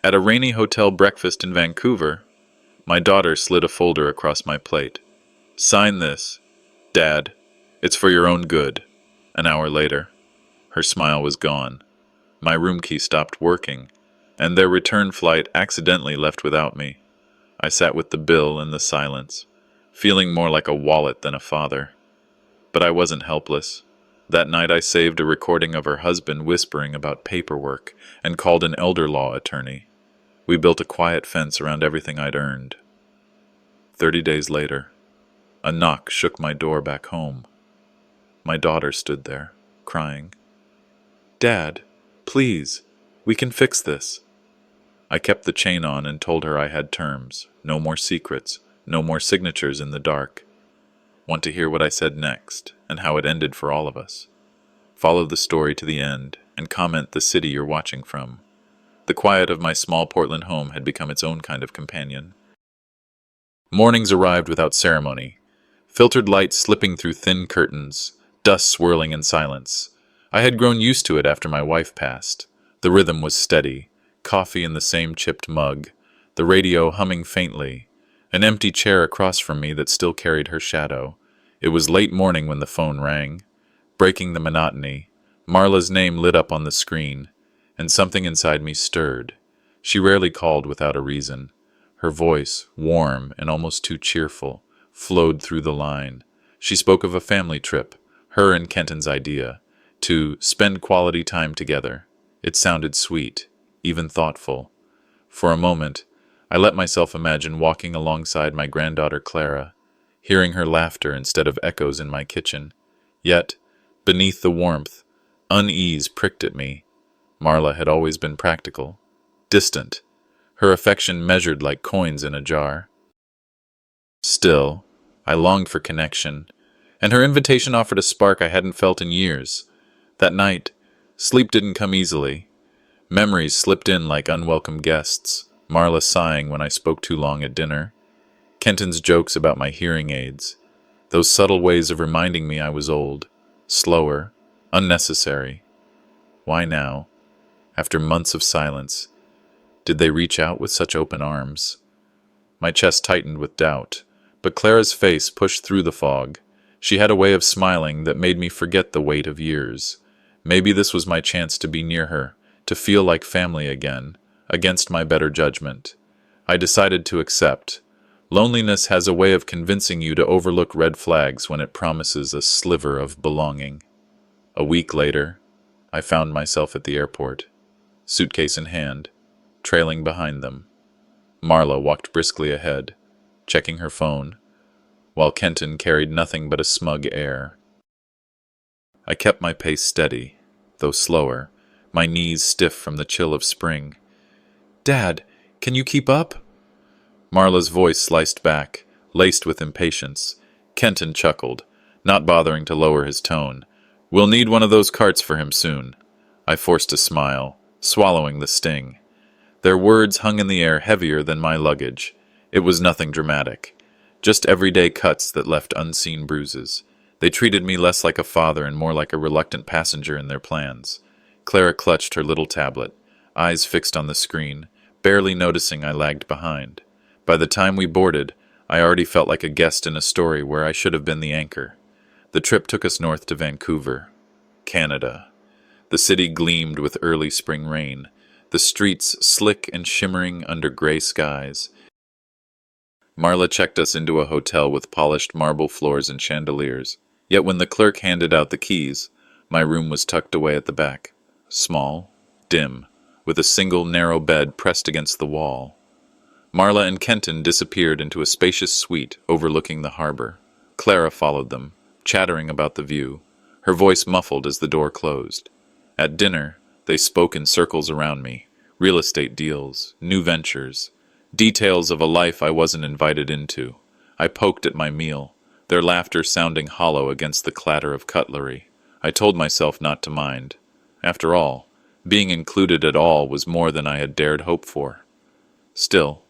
At a rainy hotel breakfast in Vancouver, my daughter slid a folder across my plate. "Sign this, Dad. It's for your own good." An hour later, her smile was gone. My room key stopped working, and their return flight accidentally left without me. I sat with the bill and the silence, feeling more like a wallet than a father. But I wasn't helpless. That night I saved a recording of her husband whispering about paperwork and called an elder law attorney. We built a quiet fence around everything I'd earned. 30 days later, a knock shook my door back home. My daughter stood there, crying. "Dad, please, we can fix this." I kept the chain on and told her I had terms. No more secrets, no more signatures in the dark. Want to hear what I said next, and how it ended for all of us? Follow the story to the end, and comment the city you're watching from. The quiet of my small Portland home had become its own kind of companion. Mornings arrived without ceremony, filtered light slipping through thin curtains, dust swirling in silence. I had grown used to it after my wife passed. The rhythm was steady, coffee in the same chipped mug, the radio humming faintly, an empty chair across from me that still carried her shadow. It was late morning when the phone rang. Breaking the monotony, Marla's name lit up on the screen, and something inside me stirred. She rarely called without a reason. Her voice, warm and almost too cheerful, flowed through the line. She spoke of a family trip, her and Kenton's idea, to spend quality time together. It sounded sweet, even thoughtful. For a moment, I let myself imagine walking alongside my granddaughter Clara, hearing her laughter instead of echoes in my kitchen. Yet, beneath the warmth, unease pricked at me. Marla had always been practical, distant, her affection measured like coins in a jar. Still, I longed for connection, and her invitation offered a spark I hadn't felt in years. That night, sleep didn't come easily. Memories slipped in like unwelcome guests, Marla sighing when I spoke too long at dinner, Kenton's jokes about my hearing aids, those subtle ways of reminding me I was old, slower, unnecessary. Why now, after months of silence, did they reach out with such open arms? My chest tightened with doubt, but Clara's face pushed through the fog. She had a way of smiling that made me forget the weight of years. Maybe this was my chance to be near her, to feel like family again, against my better judgment. I decided to accept. Loneliness has a way of convincing you to overlook red flags when it promises a sliver of belonging. A week later, I found myself at the airport, suitcase in hand, trailing behind them. Marla walked briskly ahead, checking her phone, while Kenton carried nothing but a smug air. I kept my pace steady, though slower, my knees stiff from the chill of spring. "Dad, can you keep up?" Marla's voice sliced back, laced with impatience. Kenton chuckled, not bothering to lower his tone. "We'll need one of those carts for him soon." I forced a smile, swallowing the sting. Their words hung in the air heavier than my luggage. It was nothing dramatic, just everyday cuts that left unseen bruises. They treated me less like a father and more like a reluctant passenger in their plans. Clara clutched her little tablet, eyes fixed on the screen, barely noticing I lagged behind. By the time we boarded, I already felt like a guest in a story where I should have been the anchor. The trip took us north to Vancouver, Canada. The city gleamed with early spring rain, the streets slick and shimmering under gray skies. Marla checked us into a hotel with polished marble floors and chandeliers, yet when the clerk handed out the keys, my room was tucked away at the back, small, dim, with a single narrow bed pressed against the wall. Marla and Kenton disappeared into a spacious suite overlooking the harbor. Clara followed them, chattering about the view, her voice muffled as the door closed. At dinner, they spoke in circles around me, real estate deals, new ventures, details of a life I wasn't invited into. I poked at my meal, their laughter sounding hollow against the clatter of cutlery. I told myself not to mind. After all, being included at all was more than I had dared hope for. Still,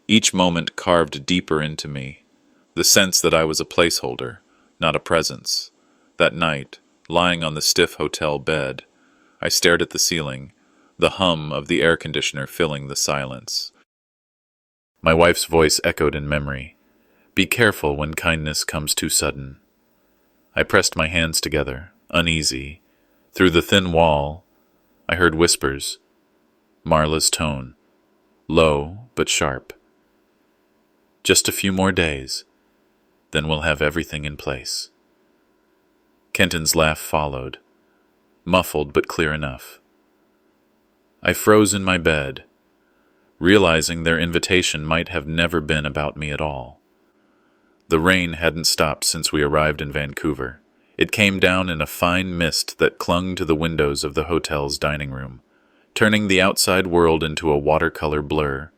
each moment carved deeper into me, the sense that I was a placeholder, not a presence. That night, lying on the stiff hotel bed, I stared at the ceiling, the hum of the air conditioner filling the silence. My wife's voice echoed in memory. Be careful when kindness comes too sudden. I pressed my hands together, uneasy. Through the thin wall, I heard whispers. Marla's tone, low but sharp. Just a few more days, then we'll have everything in place. Kenton's laugh followed, muffled but clear enough. I froze in my bed, realizing their invitation might have never been about me at all. The rain hadn't stopped since we arrived in Vancouver. It came down in a fine mist that clung to the windows of the hotel's dining room, turning the outside world into a watercolor blur.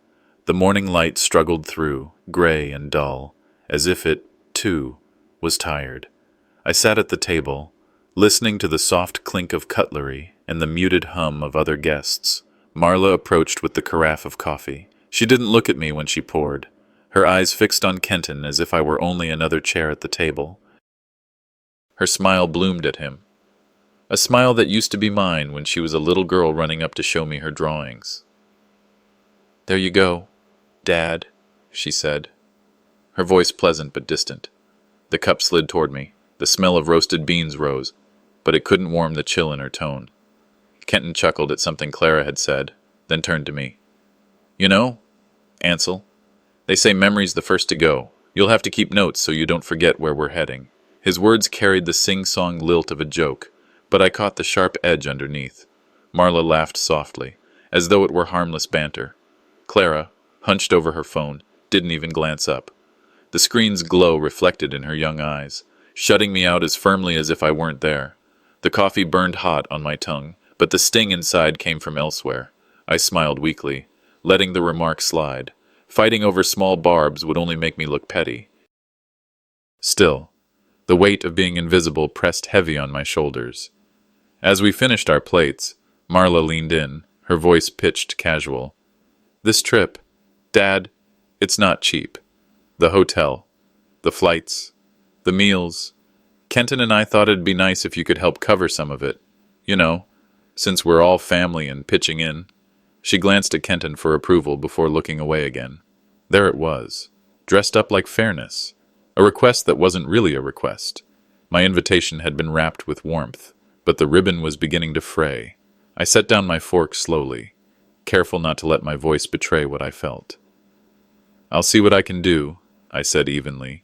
The morning light struggled through, gray and dull, as if it, too, was tired. I sat at the table, listening to the soft clink of cutlery and the muted hum of other guests. Marla approached with the carafe of coffee. She didn't look at me when she poured, her eyes fixed on Kenton as if I were only another chair at the table. Her smile bloomed at him, a smile that used to be mine when she was a little girl running up to show me her drawings. There you go, Dad, she said, her voice pleasant but distant. The cup slid toward me. The smell of roasted beans rose, but it couldn't warm the chill in her tone. Kenton chuckled at something Clara had said, then turned to me. You know, Ansel, they say memory's the first to go. You'll have to keep notes so you don't forget where we're heading. His words carried the sing-song lilt of a joke, but I caught the sharp edge underneath. Marla laughed softly, as though it were harmless banter. Clara, hunched over her phone, didn't even glance up. The screen's glow reflected in her young eyes, shutting me out as firmly as if I weren't there. The coffee burned hot on my tongue, but the sting inside came from elsewhere. I smiled weakly, letting the remark slide. Fighting over small barbs would only make me look petty. Still, the weight of being invisible pressed heavy on my shoulders. As we finished our plates, Marla leaned in, her voice pitched casual. This trip, Dad, it's not cheap. The hotel, the flights, the meals. Kenton and I thought it'd be nice if you could help cover some of it. You know, since we're all family and pitching in. She glanced at Kenton for approval before looking away again. There it was, dressed up like fairness. A request that wasn't really a request. My invitation had been wrapped with warmth, but the ribbon was beginning to fray. I set down my fork slowly, careful not to let my voice betray what I felt. I'll see what I can do, I said evenly.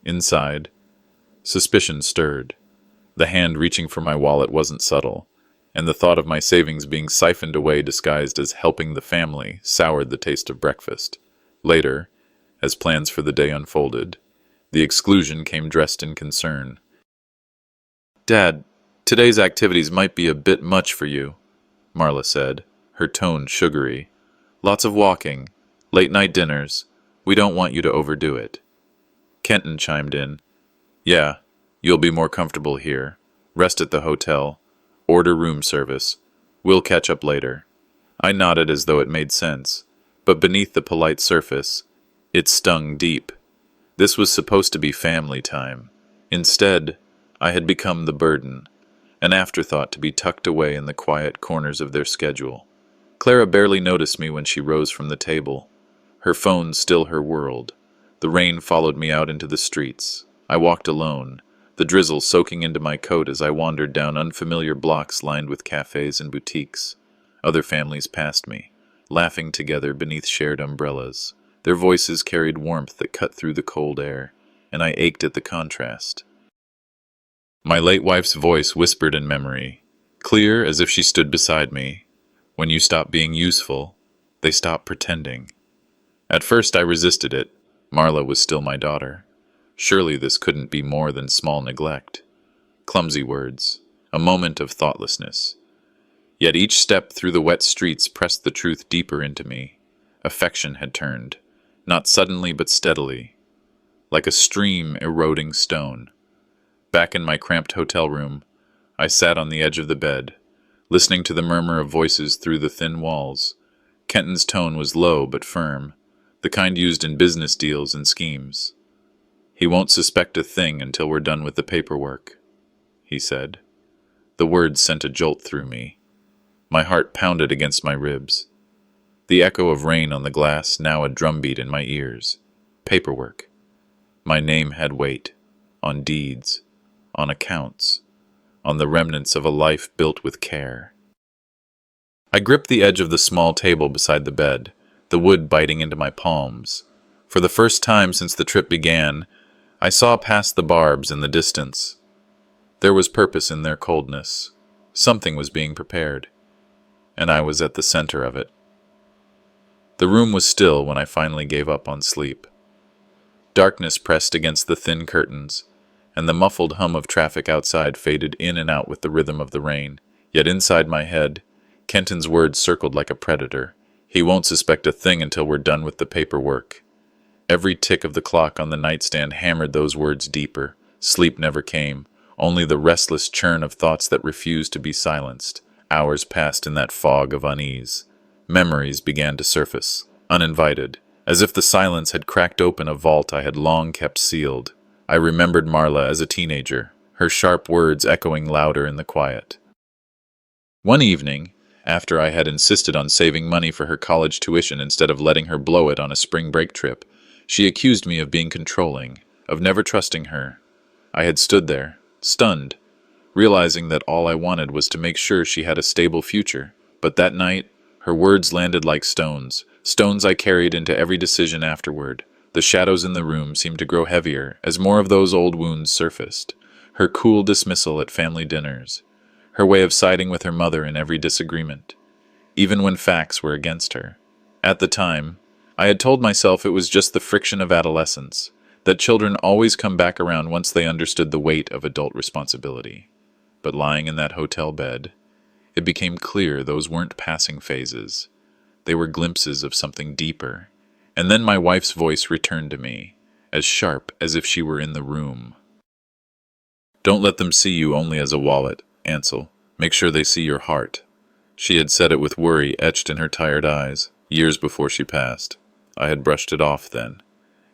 Inside, suspicion stirred. The hand reaching for my wallet wasn't subtle, and the thought of my savings being siphoned away disguised as helping the family soured the taste of breakfast. Later, as plans for the day unfolded, the exclusion came dressed in concern. Dad, today's activities might be a bit much for you, Marla said, her tone sugary. Lots of walking, late-night dinners. We don't want you to overdo it. Kenton chimed in. Yeah, you'll be more comfortable here. Rest at the hotel. Order room service. We'll catch up later. I nodded as though it made sense, but beneath the polite surface, it stung deep. This was supposed to be family time. Instead, I had become the burden, an afterthought to be tucked away in the quiet corners of their schedule. Clara barely noticed me when she rose from the table, her phone still her world. The rain followed me out into the streets. I walked alone, the drizzle soaking into my coat as I wandered down unfamiliar blocks lined with cafes and boutiques. Other families passed me, laughing together beneath shared umbrellas. Their voices carried warmth that cut through the cold air, and I ached at the contrast. My late wife's voice whispered in memory, clear as if she stood beside me. When you stop being useful, they stop pretending. At first I resisted it. Marla was still my daughter. Surely this couldn't be more than small neglect. Clumsy words, a moment of thoughtlessness. Yet each step through the wet streets pressed the truth deeper into me. Affection had turned, not suddenly but steadily, like a stream eroding stone. Back in my cramped hotel room, I sat on the edge of the bed, listening to the murmur of voices through the thin walls. Kenton's tone was low but firm, the kind used in business deals and schemes. He won't suspect a thing until we're done with the paperwork, he said. The words sent a jolt through me. My heart pounded against my ribs. The echo of rain on the glass, now a drumbeat in my ears. Paperwork. My name had weight. On deeds. On accounts. On the remnants of a life built with care. I gripped the edge of the small table beside the bed, the wood biting into my palms. For the first time since the trip began, I saw past the barbs in the distance. There was purpose in their coldness. Something was being prepared, and I was at the center of it. The room was still when I finally gave up on sleep. Darkness pressed against the thin curtains, and the muffled hum of traffic outside faded in and out with the rhythm of the rain. Yet inside my head, Kenton's words circled like a predator. He won't suspect a thing until we're done with the paperwork. Every tick of the clock on the nightstand hammered those words deeper. Sleep never came, only the restless churn of thoughts that refused to be silenced. Hours passed in that fog of unease. Memories began to surface, uninvited, as if the silence had cracked open a vault I had long kept sealed. I remembered Marla as a teenager, her sharp words echoing louder in the quiet. One evening, after I had insisted on saving money for her college tuition instead of letting her blow it on a spring break trip, she accused me of being controlling, of never trusting her. I had stood there, stunned, realizing that all I wanted was to make sure she had a stable future. But that night, her words landed like stones I carried into every decision afterward. The shadows in the room seemed to grow heavier as more of those old wounds surfaced. Her cool dismissal at family dinners, her way of siding with her mother in every disagreement, even when facts were against her. At the time, I had told myself it was just the friction of adolescence, that children always come back around once they understood the weight of adult responsibility. But lying in that hotel bed, it became clear those weren't passing phases. They were glimpses of something deeper. And then my wife's voice returned to me, as sharp as if she were in the room. "Don't let them see you only as a wallet, Ansel. Make sure they see your heart." She had said it with worry etched in her tired eyes, years before she passed. I had brushed it off then,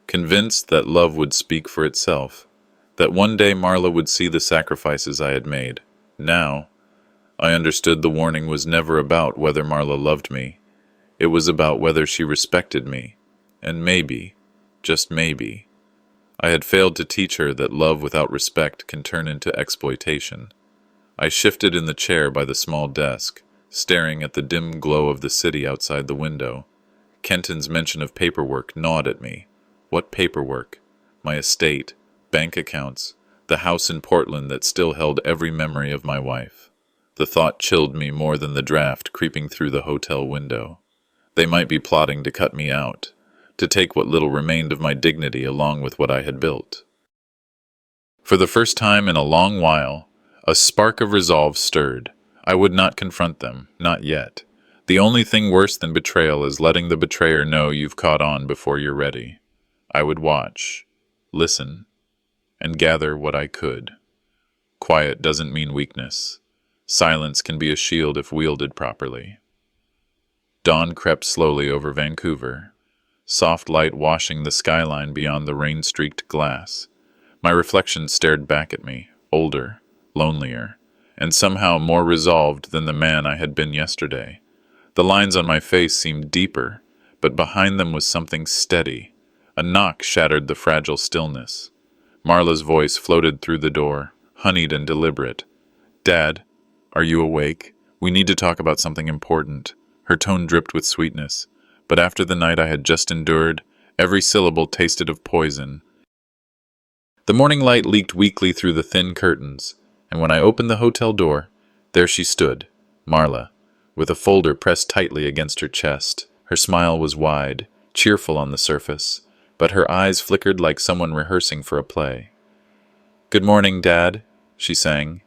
convinced that love would speak for itself, that one day Marla would see the sacrifices I had made. Now, I understood the warning was never about whether Marla loved me. It was about whether she respected me. And maybe, just maybe, I had failed to teach her that love without respect can turn into exploitation. I shifted in the chair by the small desk, staring at the dim glow of the city outside the window. Kenton's mention of paperwork gnawed at me. What paperwork? My estate, bank accounts, the house in Portland that still held every memory of my wife. The thought chilled me more than the draft creeping through the hotel window. They might be plotting to cut me out, to take what little remained of my dignity along with what I had built. For the first time in a long while, a spark of resolve stirred. I would not confront them, not yet. The only thing worse than betrayal is letting the betrayer know you've caught on before you're ready. I would watch, listen, and gather what I could. Quiet doesn't mean weakness. Silence can be a shield if wielded properly. Dawn crept slowly over Vancouver, soft light washing the skyline beyond the rain-streaked glass. My reflection stared back at me, older, lonelier, and somehow more resolved than the man I had been yesterday. The lines on my face seemed deeper, but behind them was something steady. A knock shattered the fragile stillness. Marla's voice floated through the door, honeyed and deliberate. "Dad, are you awake? We need to talk about something important." Her tone dripped with sweetness, but after the night I had just endured, every syllable tasted of poison. The morning light leaked weakly through the thin curtains, and when I opened the hotel door, there she stood, Marla, with a folder pressed tightly against her chest. Her smile was wide, cheerful on the surface, but her eyes flickered like someone rehearsing for a play. "Good morning, Dad," she sang.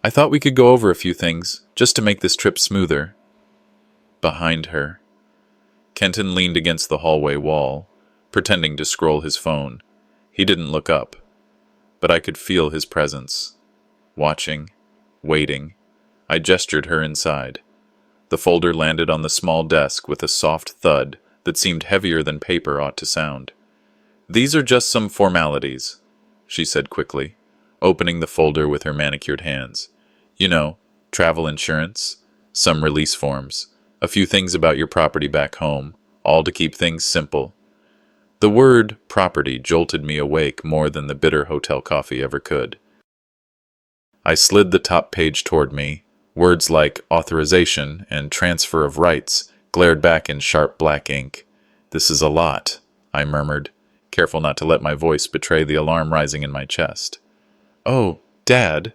"I thought we could go over a few things, just to make this trip smoother." Behind her, Kenton leaned against the hallway wall, pretending to scroll his phone. He didn't look up, but I could feel his presence. Watching, waiting, I gestured her inside. The folder landed on the small desk with a soft thud that seemed heavier than paper ought to sound. "These are just some formalities," she said quickly, opening the folder with her manicured hands. "You know, travel insurance, some release forms, a few things about your property back home, all to keep things simple. The word property jolted me awake more than the bitter hotel coffee ever could. I slid the top page toward me. Words like authorization and transfer of rights glared back in sharp black ink. "This is a lot," I murmured, careful not to let my voice betray the alarm rising in my chest. "Oh, Dad,"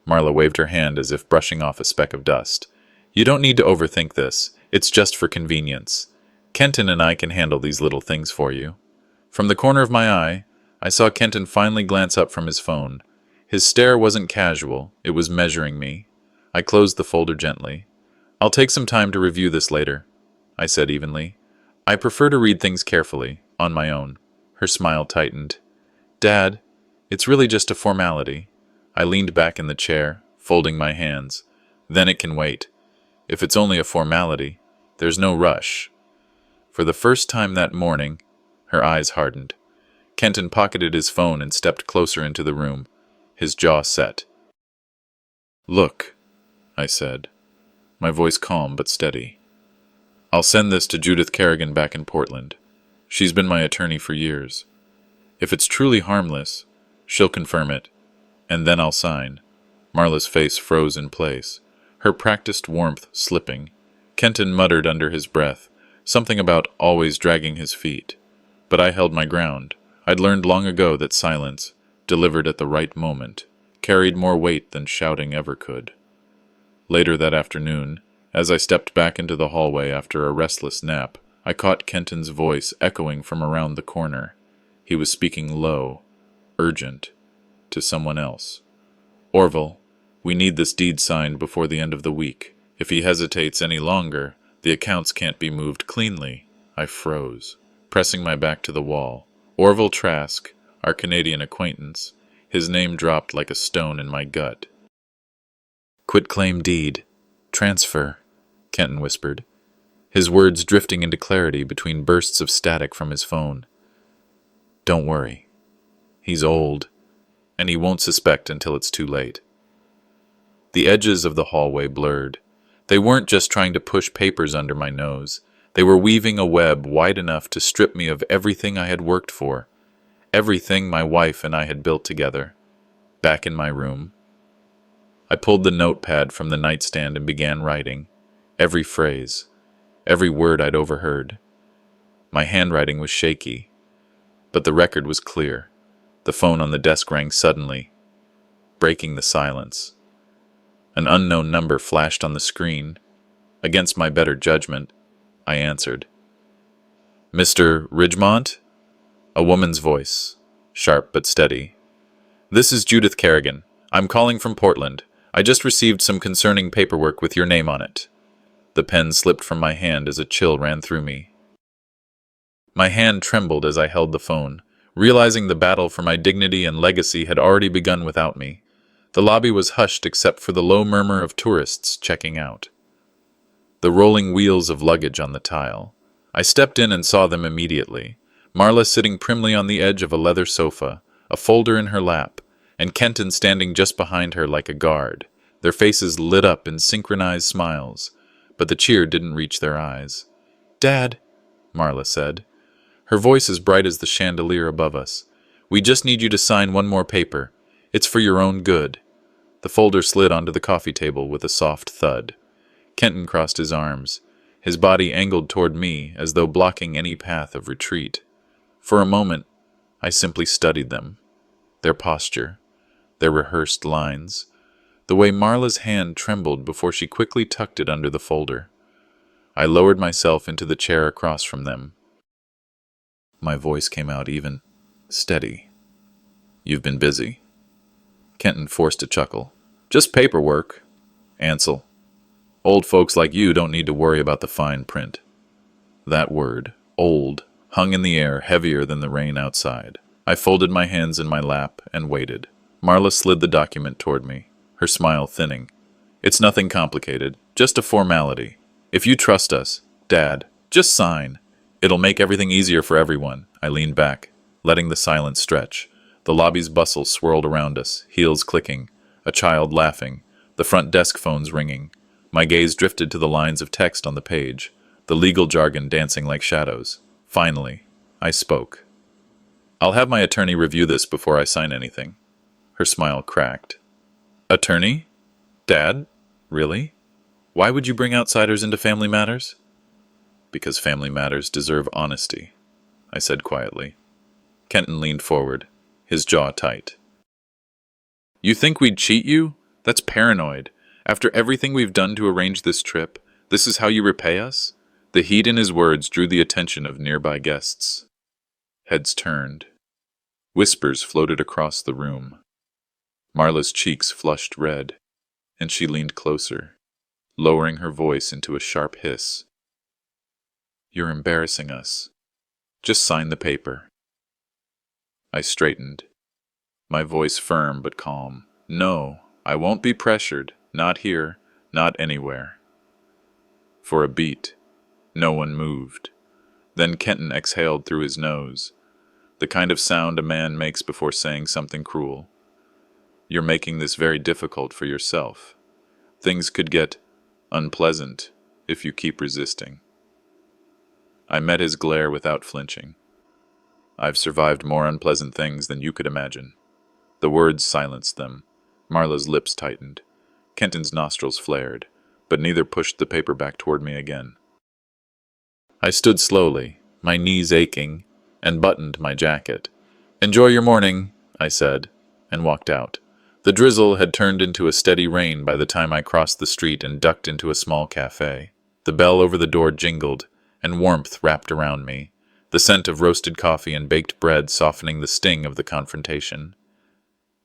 Marla waved her hand as if brushing off a speck of dust. "You don't need to overthink this. It's just for convenience. Kenton and I can handle these little things for you." From the corner of my eye, I saw Kenton finally glance up from his phone. His stare wasn't casual, it was measuring me. I closed the folder gently. "I'll take some time to review this later," I said evenly. "I prefer to read things carefully, on my own." Her smile tightened. "Dad, it's really just a formality." I leaned back in the chair, folding my hands. "Then it can wait. If it's only a formality, there's no rush." For the first time that morning, her eyes hardened. Kenton pocketed his phone and stepped closer into the room, his jaw set. "Look," I said, my voice calm but steady. "I'll send this to Judith Kerrigan back in Portland. She's been my attorney for years. If it's truly harmless, she'll confirm it, and then I'll sign." Marla's face froze in place, her practiced warmth slipping. Kenton muttered under his breath, something about always dragging his feet. But I held my ground. I'd learned long ago that silence, delivered at the right moment, carried more weight than shouting ever could. Later that afternoon, as I stepped back into the hallway after a restless nap, I caught Kenton's voice echoing from around the corner. He was speaking low, urgent, to someone else. "Orville, we need this deed signed before the end of the week. If he hesitates any longer, the accounts can't be moved cleanly." I froze, pressing my back to the wall. Orville Trask, our Canadian acquaintance, his name dropped like a stone in my gut. "Quitclaim deed. Transfer," Kenton whispered, his words drifting into clarity between bursts of static from his phone. "Don't worry. He's old, and he won't suspect until it's too late." The edges of the hallway blurred. They weren't just trying to push papers under my nose. They were weaving a web wide enough to strip me of everything I had worked for, everything my wife and I had built together. Back in my room, I pulled the notepad from the nightstand and began writing. Every phrase, every word I'd overheard. My handwriting was shaky, but the record was clear. The phone on the desk rang suddenly, breaking the silence. An unknown number flashed on the screen. Against my better judgment, I answered. "Mr. Ridgemont?" A woman's voice, sharp but steady. "This is Judith Kerrigan. I'm calling from Portland. I just received some concerning paperwork with your name on it." The pen slipped from my hand as a chill ran through me. My hand trembled as I held the phone, realizing the battle for my dignity and legacy had already begun without me. The lobby was hushed except for the low murmur of tourists checking out. The rolling wheels of luggage on the tile. I stepped in and saw them immediately. Marla sitting primly on the edge of a leather sofa, a folder in her lap, and Kenton standing just behind her like a guard, their faces lit up in synchronized smiles, but the cheer didn't reach their eyes. "Dad," Marla said, her voice as bright as the chandelier above us, "we just need you to sign one more paper. It's for your own good." The folder slid onto the coffee table with a soft thud. Kenton crossed his arms, his body angled toward me as though blocking any path of retreat. For a moment, I simply studied them, their posture, their rehearsed lines, the way Marla's hand trembled before she quickly tucked it under the folder. I lowered myself into the chair across from them. My voice came out even, steady. "You've been busy." Kenton forced a chuckle. "Just paperwork, Ansel. Old folks like you don't need to worry about the fine print." That word, old, hung in the air heavier than the rain outside. I folded my hands in my lap and waited. Marla slid the document toward me, her smile thinning. "It's nothing complicated, just a formality. If you trust us, Dad, just sign. It'll make everything easier for everyone." I leaned back, letting the silence stretch. The lobby's bustle swirled around us, heels clicking, a child laughing, the front desk phones ringing. My gaze drifted to the lines of text on the page, the legal jargon dancing like shadows. Finally, I spoke. I'll have my attorney review this before I sign anything. Her smile cracked. Attorney? Dad? Really? Why would you bring outsiders into family matters? Because family matters deserve honesty, I said quietly. Kenton leaned forward, his jaw tight. You think we'd cheat you? That's paranoid. After everything we've done to arrange this trip, this is how you repay us? The heat in his words drew the attention of nearby guests. Heads turned. Whispers floated across the room. Marla's cheeks flushed red, and she leaned closer, lowering her voice into a sharp hiss. You're embarrassing us. Just sign the paper. I straightened, my voice firm but calm. No, I won't be pressured. Not here, not anywhere. For a beat, no one moved. Then Kenton exhaled through his nose, the kind of sound a man makes before saying something cruel. You're making this very difficult for yourself. Things could get unpleasant if you keep resisting. I met his glare without flinching. I've survived more unpleasant things than you could imagine. The words silenced them. Marla's lips tightened. Kenton's nostrils flared, but neither pushed the paper back toward me again. I stood slowly, my knees aching, and buttoned my jacket. Enjoy your morning, I said, and walked out. The drizzle had turned into a steady rain by the time I crossed the street and ducked into a small cafe. The bell over the door jingled, and warmth wrapped around me, the scent of roasted coffee and baked bread softening the sting of the confrontation.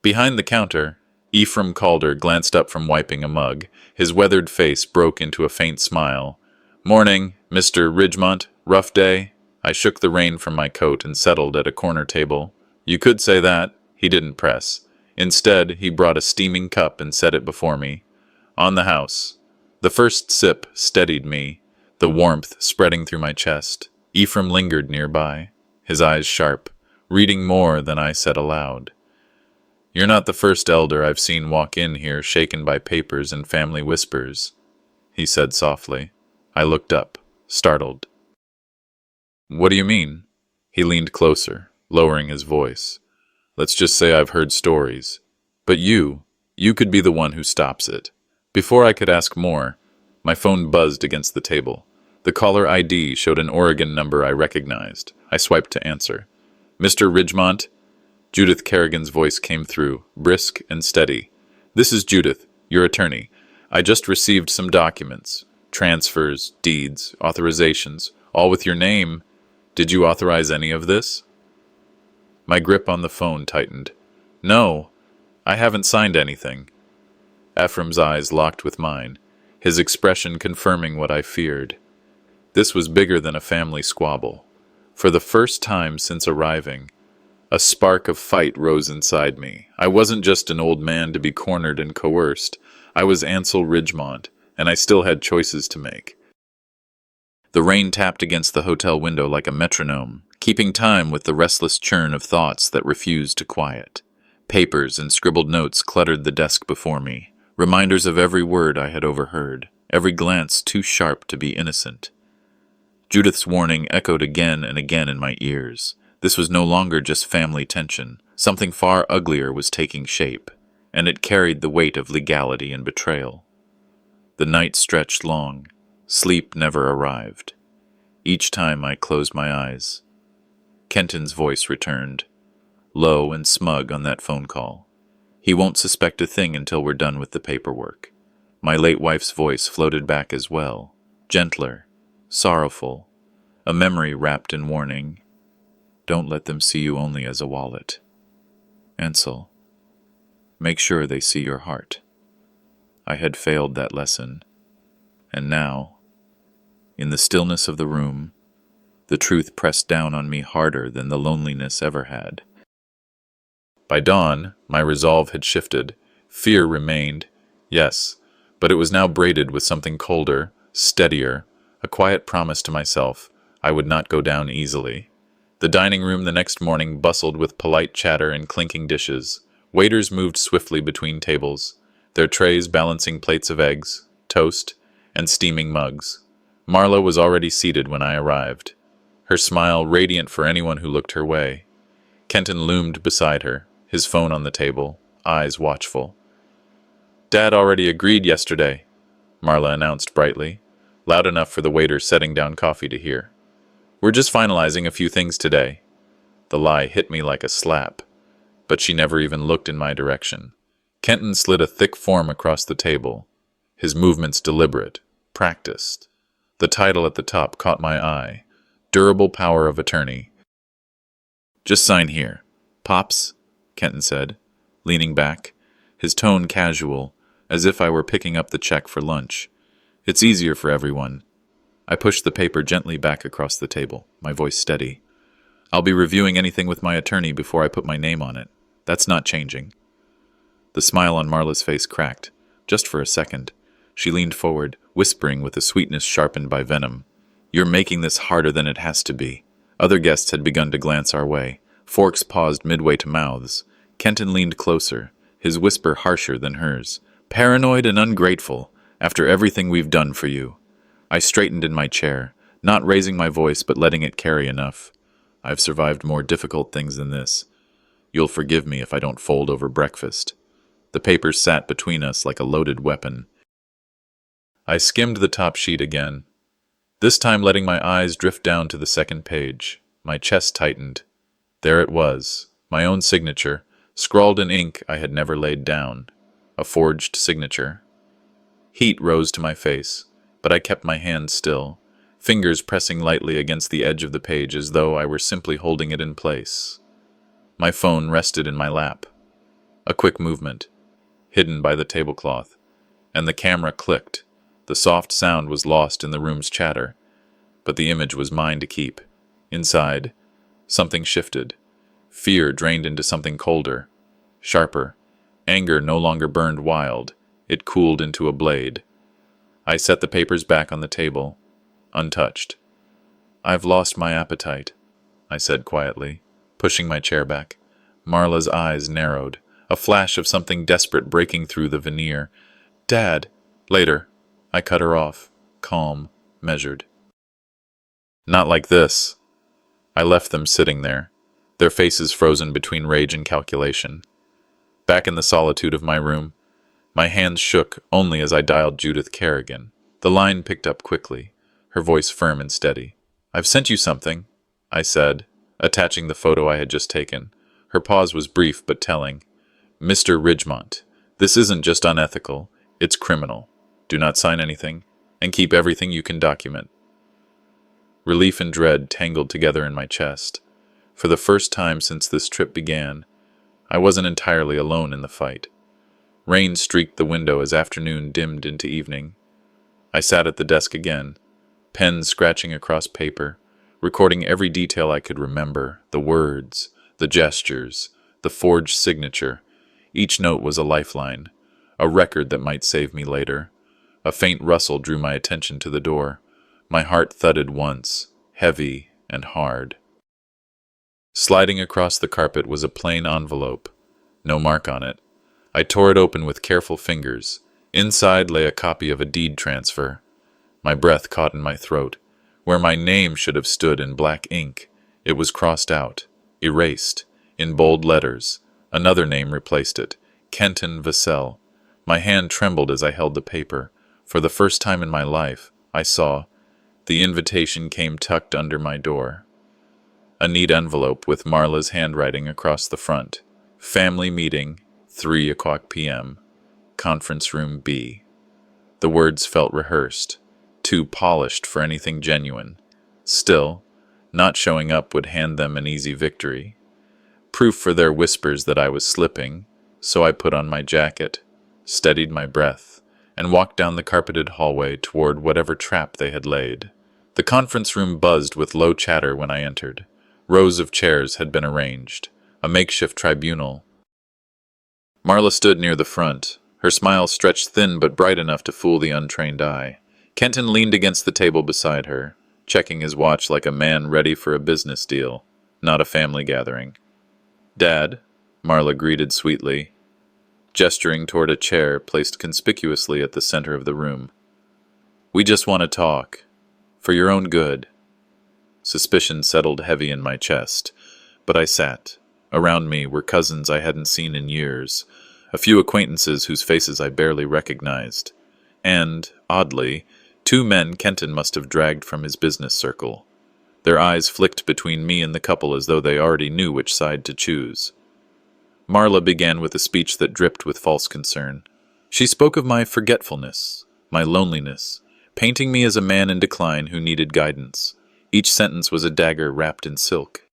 Behind the counter, Ephraim Calder glanced up from wiping a mug. His weathered face broke into a faint smile. Morning, Mr. Ridgemont. Rough day? I shook the rain from my coat and settled at a corner table. You could say that. He didn't press. Instead, he brought a steaming cup and set it before me. On the house. The first sip steadied me, the warmth spreading through my chest. Ephraim lingered nearby, his eyes sharp, reading more than I said aloud. You're not the first elder I've seen walk in here shaken by papers and family whispers, he said softly. I looked up, startled. What do you mean? He leaned closer, lowering his voice. Let's just say I've heard stories. But you could be the one who stops it. Before I could ask more, my phone buzzed against the table. The caller ID showed an Oregon number I recognized. I swiped to answer. Mr. Ridgemont? Judith Kerrigan's voice came through, brisk and steady. This is Judith, your attorney. I just received some documents. Transfers, deeds, authorizations, all with your name. Did you authorize any of this? My grip on the phone tightened. No, I haven't signed anything. Ephraim's eyes locked with mine, his expression confirming what I feared. This was bigger than a family squabble. For the first time since arriving, a spark of fight rose inside me. I wasn't just an old man to be cornered and coerced. I was Ansel Ridgemont, and I still had choices to make. The rain tapped against the hotel window like a metronome, keeping time with the restless churn of thoughts that refused to quiet. Papers and scribbled notes cluttered the desk before me, reminders of every word I had overheard, every glance too sharp to be innocent. Judith's warning echoed again and again in my ears. This was no longer just family tension. Something far uglier was taking shape, and it carried the weight of legality and betrayal. The night stretched long. Sleep never arrived. Each time I closed my eyes, Kenton's voice returned, low and smug on that phone call. He won't suspect a thing until we're done with the paperwork. My late wife's voice floated back as well, gentler, sorrowful, a memory wrapped in warning. Don't let them see you only as a wallet. Ansel, make sure they see your heart. I had failed that lesson, and now, in the stillness of the room, the truth pressed down on me harder than the loneliness ever had. By dawn, my resolve had shifted. Fear remained, yes, but it was now braided with something colder, steadier, a quiet promise to myself I would not go down easily. The dining room the next morning bustled with polite chatter and clinking dishes. Waiters moved swiftly between tables, their trays balancing plates of eggs, toast, and steaming mugs. Marla was already seated when I arrived, her smile radiant for anyone who looked her way. Kenton loomed beside her, his phone on the table, eyes watchful. "Dad already agreed yesterday," Marla announced brightly, loud enough for the waiter setting down coffee to hear. "We're just finalizing a few things today." The lie hit me like a slap, but she never even looked in my direction. Kenton slid a thick form across the table, his movements deliberate, practiced. The title at the top caught my eye, Durable Power of Attorney. "Just sign here, Pops," Kenton said, leaning back, his tone casual, as if I were picking up the check for lunch. "It's easier for everyone." I pushed the paper gently back across the table, my voice steady. "I'll be reviewing anything with my attorney before I put my name on it. That's not changing." The smile on Marla's face cracked, just for a second. She leaned forward, whispering with a sweetness sharpened by venom. "You're making this harder than it has to be." Other guests had begun to glance our way. Forks paused midway to mouths. Kenton leaned closer, his whisper harsher than hers. "Paranoid and ungrateful, after everything we've done for you." I straightened in my chair, not raising my voice but letting it carry enough. "I've survived more difficult things than this. You'll forgive me if I don't fold over breakfast." The papers sat between us like a loaded weapon. I skimmed the top sheet again, this time letting my eyes drift down to the second page. My chest tightened. There it was, my own signature, scrawled in ink I had never laid down. A forged signature. Heat rose to my face, but I kept my hand still, fingers pressing lightly against the edge of the page as though I were simply holding it in place. My phone rested in my lap. A quick movement, hidden by the tablecloth, and the camera clicked. The soft sound was lost in the room's chatter, but the image was mine to keep. Inside, something shifted. Fear drained into something colder, sharper. Anger no longer burned wild. It cooled into a blade. I set the papers back on the table, untouched. "I've lost my appetite," I said quietly, pushing my chair back. Marla's eyes narrowed, a flash of something desperate breaking through the veneer. "Dad!" "Later." I cut her off, calm, measured. "Not like this." I left them sitting there, their faces frozen between rage and calculation. Back in the solitude of my room, my hands shook only as I dialed Judith Kerrigan. The line picked up quickly, her voice firm and steady. "I've sent you something," I said, attaching the photo I had just taken. Her pause was brief but telling. "Mr. Ridgemont, this isn't just unethical, it's criminal. Do not sign anything, and keep everything you can document." Relief and dread tangled together in my chest. For the first time since this trip began, I wasn't entirely alone in the fight. Rain streaked the window as afternoon dimmed into evening. I sat at the desk again, pen scratching across paper, recording every detail I could remember, the words, the gestures, the forged signature. Each note was a lifeline, a record that might save me later. A faint rustle drew my attention to the door. My heart thudded once, heavy and hard. Sliding across the carpet was a plain envelope, no mark on it. I tore it open with careful fingers. Inside lay a copy of a deed transfer. My breath caught in my throat. Where my name should have stood in black ink, it was crossed out, erased, in bold letters. Another name replaced it, Kenton Vassell. My hand trembled as I held the paper. For the first time in my life, I saw. The invitation came tucked under my door. A neat envelope with Marla's handwriting across the front. Family meeting, 3:00 p.m. Conference room B. The words felt rehearsed, too polished for anything genuine. Still, not showing up would hand them an easy victory. Proof for their whispers that I was slipping, so I put on my jacket, steadied my breath, and walked down the carpeted hallway toward whatever trap they had laid. The conference room buzzed with low chatter when I entered. Rows of chairs had been arranged, a makeshift tribunal. Marla stood near the front, her smile stretched thin but bright enough to fool the untrained eye. Kenton leaned against the table beside her, checking his watch like a man ready for a business deal, not a family gathering. "Dad," Marla greeted sweetly. gesturing toward a chair placed conspicuously at the center of the room. "We just want to talk. For your own good." Suspicion settled heavy in my chest, but I sat. Around me were cousins I hadn't seen in years, a few acquaintances whose faces I barely recognized, and, oddly, two men Kenton must have dragged from his business circle. Their eyes flicked between me and the couple as though they already knew which side to choose. Marla began with a speech that dripped with false concern. She spoke of my forgetfulness, my loneliness, painting me as a man in decline who needed guidance. Each sentence was a dagger wrapped in silk.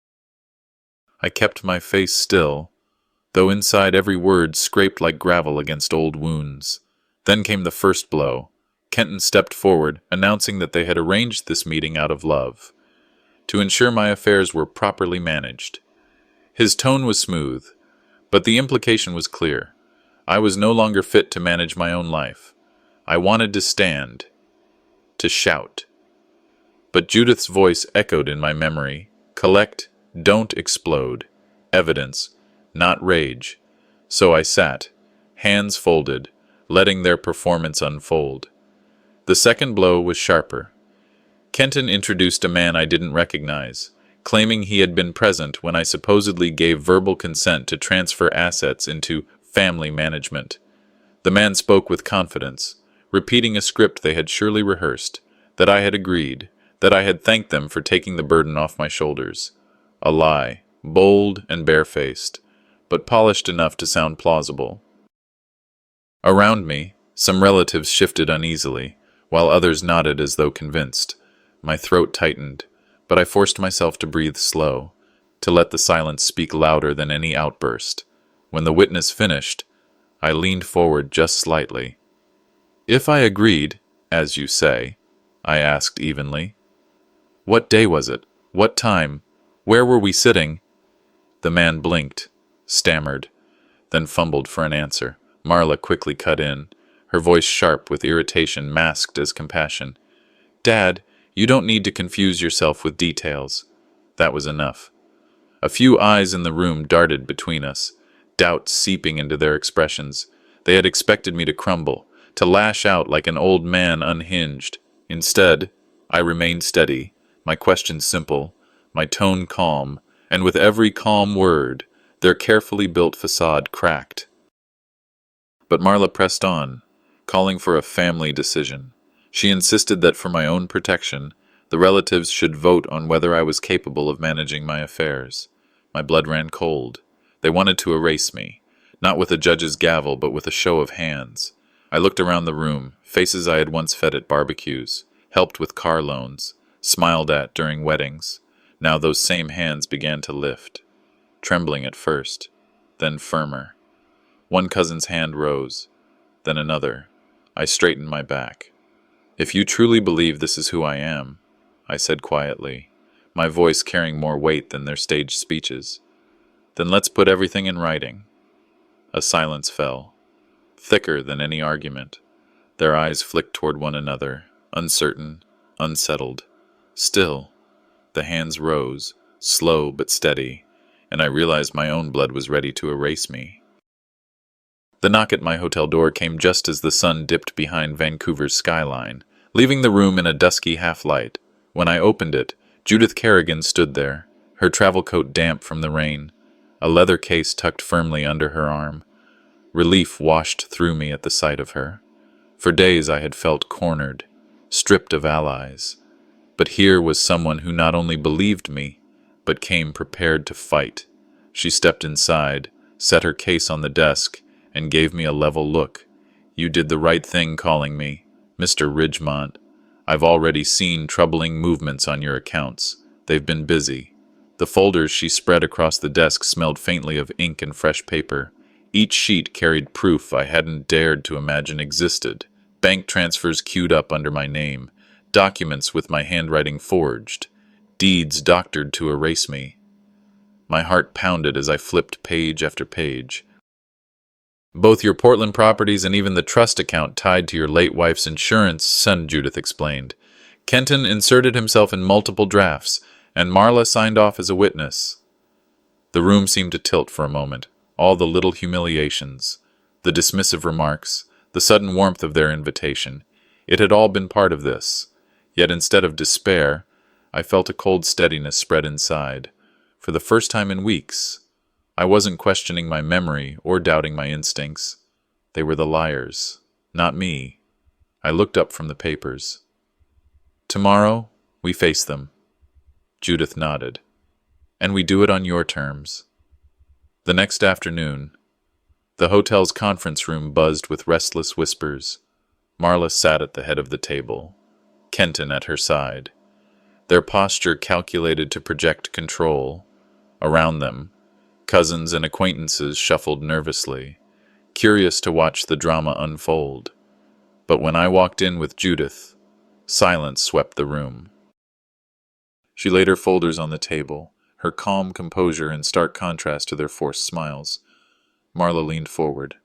I kept my face still, though inside every word scraped like gravel against old wounds. Then came the first blow. Kenton stepped forward, announcing that they had arranged this meeting out of love, to ensure my affairs were properly managed. His tone was smooth, but the implication was clear. I was no longer fit to manage my own life. I wanted to stand, to shout. But Judith's voice echoed in my memory. Collect, don't explode. Evidence, not rage. So I sat, hands folded, letting their performance unfold. The second blow was sharper. Kenton introduced a man I didn't recognize, claiming he had been present when I supposedly gave verbal consent to transfer assets into family management. The man spoke with confidence, repeating a script they had surely rehearsed, that I had agreed, that I had thanked them for taking the burden off my shoulders. A lie, bold and barefaced, but polished enough to sound plausible. Around me, some relatives shifted uneasily, while others nodded as though convinced. My throat tightened, but I forced myself to breathe slow, to let the silence speak louder than any outburst. When the witness finished, I leaned forward just slightly. "If I agreed, as you say," I asked evenly, "what day was it? What time? Where were we sitting?" The man blinked, stammered, then fumbled for an answer. Marla quickly cut in, her voice sharp with irritation masked as compassion. "Dad, you don't need to confuse yourself with details." That was enough. A few eyes in the room darted between us, doubt seeping into their expressions. They had expected me to crumble, to lash out like an old man unhinged. Instead, I remained steady, my questions simple, my tone calm, and with every calm word, their carefully built facade cracked. But Marla pressed on, calling for a family decision. She insisted that for my own protection, the relatives should vote on whether I was capable of managing my affairs. My blood ran cold. They wanted to erase me, not with a judge's gavel, but with a show of hands. I looked around the room, faces I had once fed at barbecues, helped with car loans, smiled at during weddings. Now those same hands began to lift, trembling at first, then firmer. One cousin's hand rose, then another. I straightened my back. "If you truly believe this is who I am," I said quietly, my voice carrying more weight than their staged speeches, "then let's put everything in writing." A silence fell, thicker than any argument. Their eyes flicked toward one another, uncertain, unsettled. Still, the hands rose, slow but steady, and I realized my own blood was ready to erase me. The knock at my hotel door came just as the sun dipped behind Vancouver's skyline, leaving the room in a dusky half-light. When I opened it, Judith Kerrigan stood there, her travel coat damp from the rain, a leather case tucked firmly under her arm. Relief washed through me at the sight of her. For days I had felt cornered, stripped of allies. But here was someone who not only believed me, but came prepared to fight. She stepped inside, set her case on the desk, and gave me a level look. "You did the right thing calling me, Mr. Ridgemont. I've already seen troubling movements on your accounts. They've been busy." The folders she spread across the desk smelled faintly of ink and fresh paper. Each sheet carried proof I hadn't dared to imagine existed. Bank transfers queued up under my name, documents with my handwriting forged, deeds doctored to erase me. My heart pounded as I flipped page after page. "Both your Portland properties and even the trust account tied to your late wife's insurance," son Judith explained. "Kenton inserted himself in multiple drafts, and Marla signed off as a witness." The room seemed to tilt for a moment, all the little humiliations, The dismissive remarks, the sudden warmth of their invitation, it had all been part of this. Yet instead of despair, I felt a cold steadiness spread inside. For the first time in weeks, I wasn't questioning my memory or doubting my instincts. They were the liars, not me. I looked up from the papers. Tomorrow, we face them. Judith nodded. And we do it on your terms. The next afternoon, the hotel's conference room buzzed with restless whispers. Marla sat at the head of the table, Kenton at her side, their posture calculated to project control. Around them, cousins and acquaintances shuffled nervously, curious to watch the drama unfold. But when I walked in with Judith, silence swept the room. She laid her folders on the table, her calm composure in stark contrast to their forced smiles. Marla leaned forward,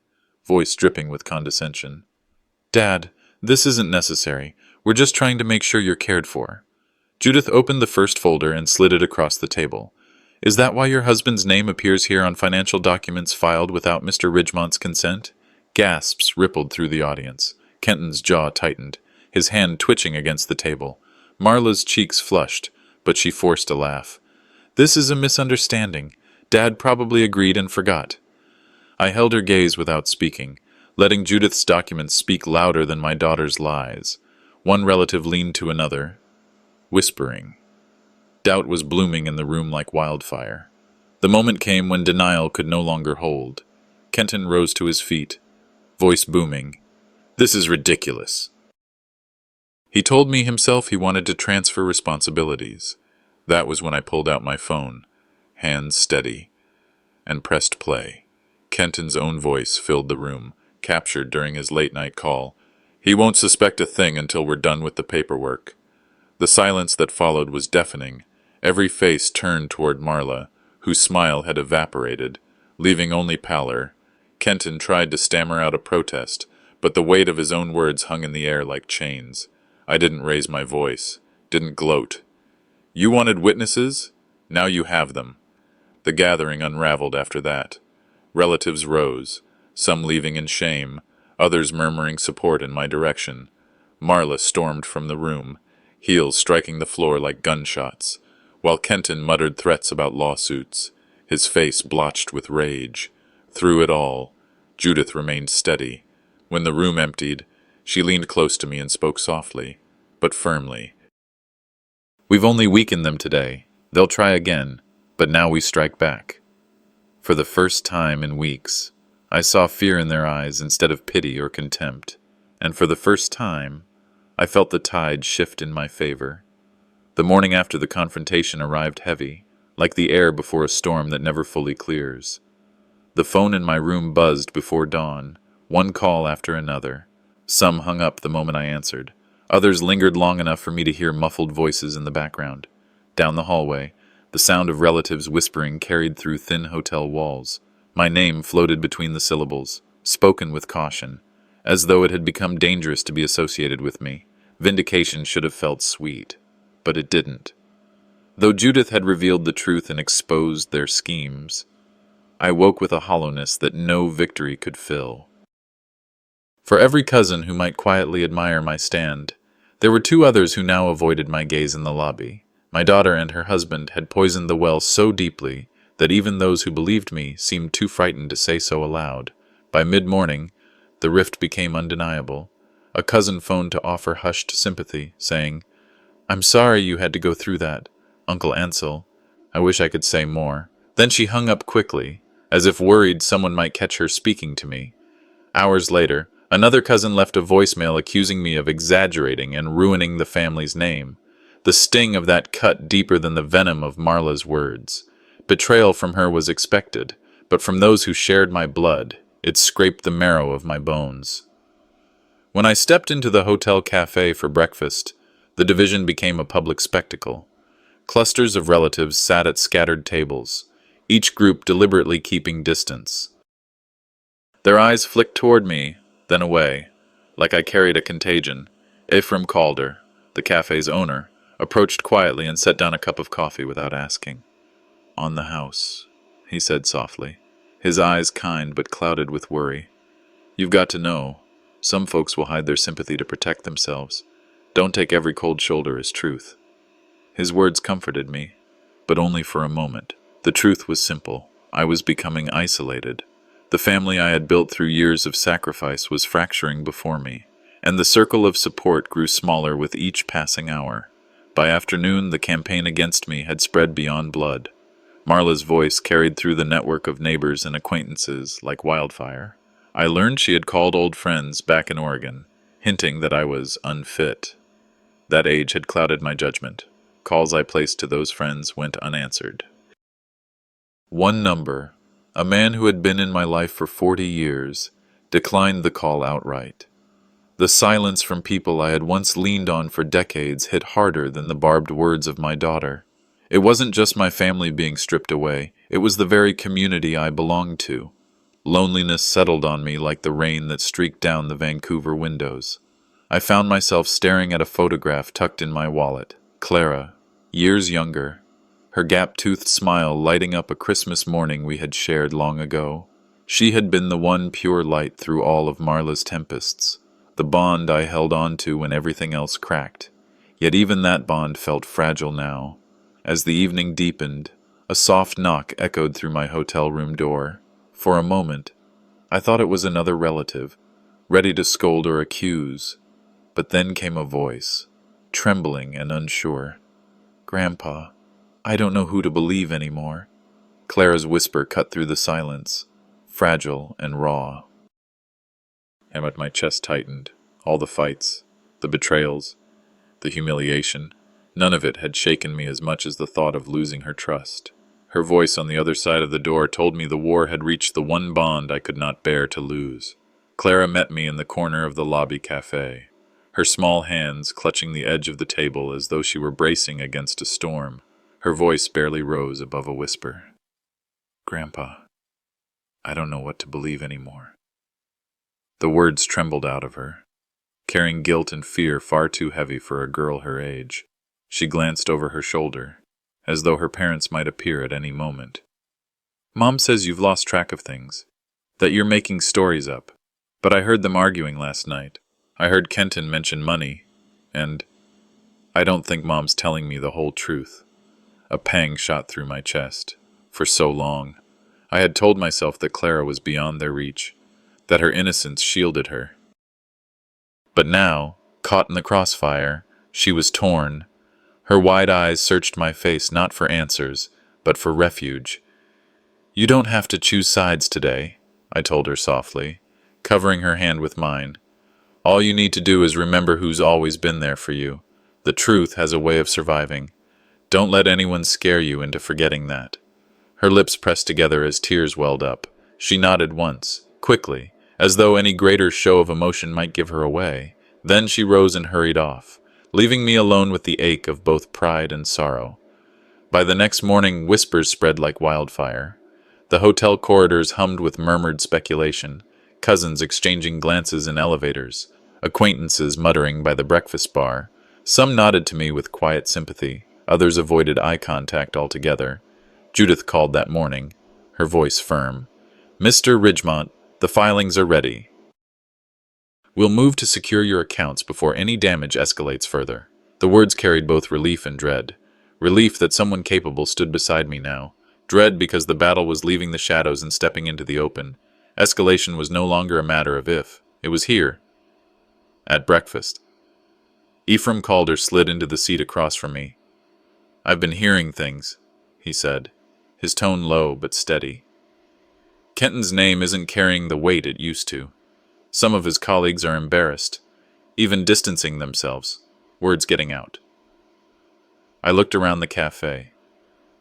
voice dripping with condescension. "Dad, this isn't necessary. We're just trying to make sure you're cared for." Judith opened the first folder and slid it across the table. "Is that why your husband's name appears here on financial documents filed without Mr. Ridgemont's consent?" Gasps rippled through the audience. Kenton's jaw tightened, his hand twitching against the table. Marla's cheeks flushed, but she forced a laugh. "This is a misunderstanding. Dad probably agreed and forgot." I held her gaze without speaking, letting Judith's documents speak louder than my daughter's lies. One relative leaned to another, whispering. Doubt was blooming in the room like wildfire. The moment came when denial could no longer hold. Kenton rose to his feet, voice booming. "This is ridiculous." He told me himself he wanted to transfer responsibilities. That was when I pulled out my phone, hands steady, and pressed play. Kenton's own voice filled the room, captured during his late-night call. "He won't suspect a thing until we're done with the paperwork." The silence that followed was deafening. Every face turned toward Marla, whose smile had evaporated, leaving only pallor. Kenton tried to stammer out a protest, but the weight of his own words hung in the air like chains. I didn't raise my voice, didn't gloat. "You wanted witnesses? Now you have them." The gathering unraveled after that. Relatives rose, some leaving in shame, others murmuring support in my direction. Marla stormed from the room, heels striking the floor like gunshots, while Kenton muttered threats about lawsuits, his face blotched with rage. Through it all, Judith remained steady. When the room emptied, she leaned close to me and spoke softly, but firmly. "We've only weakened them today. They'll try again, but now we strike back." For the first time in weeks, I saw fear in their eyes instead of pity or contempt, and for the first time, I felt the tide shift in my favor. The morning after the confrontation arrived heavy, like the air before a storm that never fully clears. The phone in my room buzzed before dawn, one call after another. Some hung up the moment I answered. Others lingered long enough for me to hear muffled voices in the background. Down the hallway, the sound of relatives whispering carried through thin hotel walls. My name floated between the syllables, spoken with caution, as though it had become dangerous to be associated with me. Vindication should have felt sweet, but it didn't. Though Judith had revealed the truth and exposed their schemes, I woke with a hollowness that no victory could fill. For every cousin who might quietly admire my stand, there were two others who now avoided my gaze in the lobby. My daughter and her husband had poisoned the well so deeply that even those who believed me seemed too frightened to say so aloud. By mid-morning, the rift became undeniable. A cousin phoned to offer hushed sympathy, saying, "I'm sorry you had to go through that, Uncle Ansel. I wish I could say more." Then she hung up quickly, as if worried someone might catch her speaking to me. Hours later, another cousin left a voicemail accusing me of exaggerating and ruining the family's name. The sting of that cut deeper than the venom of Marla's words. Betrayal from her was expected, but from those who shared my blood, it scraped the marrow of my bones. When I stepped into the hotel cafe for breakfast, the division became a public spectacle. Clusters of relatives sat at scattered tables, each group deliberately keeping distance. Their eyes flicked toward me, then away, like I carried a contagion. Ephraim Calder, the cafe's owner, approached quietly and set down a cup of coffee without asking. "On the house," he said softly, his eyes kind but clouded with worry. You've got to know. Some folks will hide their sympathy to protect themselves. Don't take every cold shoulder as truth. His words comforted me, but only for a moment. The truth was simple. I was becoming isolated. The family I had built through years of sacrifice was fracturing before me, and the circle of support grew smaller with each passing hour. By afternoon, the campaign against me had spread beyond blood. Marla's voice carried through the network of neighbors and acquaintances like wildfire. I learned she had called old friends back in Oregon, hinting that I was unfit. That age had clouded my judgment. Calls I placed to those friends went unanswered. One number, a man who had been in my life for 40 years, declined the call outright. The silence from people I had once leaned on for decades hit harder than the barbed words of my daughter. It wasn't just my family being stripped away, it was the very community I belonged to. Loneliness settled on me like the rain that streaked down the Vancouver windows. I found myself staring at a photograph tucked in my wallet. Clara, years younger, her gap-toothed smile lighting up a Christmas morning we had shared long ago. She had been the one pure light through all of Marla's tempests, the bond I held on to when everything else cracked. Yet even that bond felt fragile now. As the evening deepened, a soft knock echoed through my hotel room door. For a moment, I thought it was another relative, ready to scold or accuse. But then came a voice, trembling and unsure. "Grandpa, I don't know who to believe anymore." Clara's whisper cut through the silence, fragile and raw. And my chest tightened. All the fights, the betrayals, the humiliation, none of it had shaken me as much as the thought of losing her trust. Her voice on the other side of the door told me the war had reached the one bond I could not bear to lose. Clara met me in the corner of the lobby cafe, her small hands clutching the edge of the table as though she were bracing against a storm. Her voice barely rose above a whisper. "Grandpa, I don't know what to believe anymore." The words trembled out of her, carrying guilt and fear far too heavy for a girl her age. She glanced over her shoulder, as though her parents might appear at any moment. "Mom says you've lost track of things, that you're making stories up. But I heard them arguing last night. I heard Kenton mention money, and I don't think Mom's telling me the whole truth." A pang shot through my chest. For so long, I had told myself that Clara was beyond their reach, that her innocence shielded her. But now, caught in the crossfire, she was torn. Her wide eyes searched my face not for answers, but for refuge. "You don't have to choose sides today," I told her softly, covering her hand with mine. "All you need to do is remember who's always been there for you. The truth has a way of surviving. Don't let anyone scare you into forgetting that." Her lips pressed together as tears welled up. She nodded once, quickly, as though any greater show of emotion might give her away. Then she rose and hurried off, leaving me alone with the ache of both pride and sorrow. By the next morning, whispers spread like wildfire. The hotel corridors hummed with murmured speculation, cousins exchanging glances in elevators, acquaintances muttering by the breakfast bar. Some nodded to me with quiet sympathy, others avoided eye contact altogether. Judith called that morning, her voice firm. "Mr. Ridgemont, the filings are ready. We'll move to secure your accounts before any damage escalates further." The words carried both relief and dread. Relief that someone capable stood beside me now. Dread because the battle was leaving the shadows and stepping into the open. Escalation was no longer a matter of if. It was here. At breakfast. Ephraim Calder slid into the seat across from me. "I've been hearing things," he said, his tone low but steady. "Kenton's name isn't carrying the weight it used to. Some of his colleagues are embarrassed, even distancing themselves, words getting out." I looked around the cafe.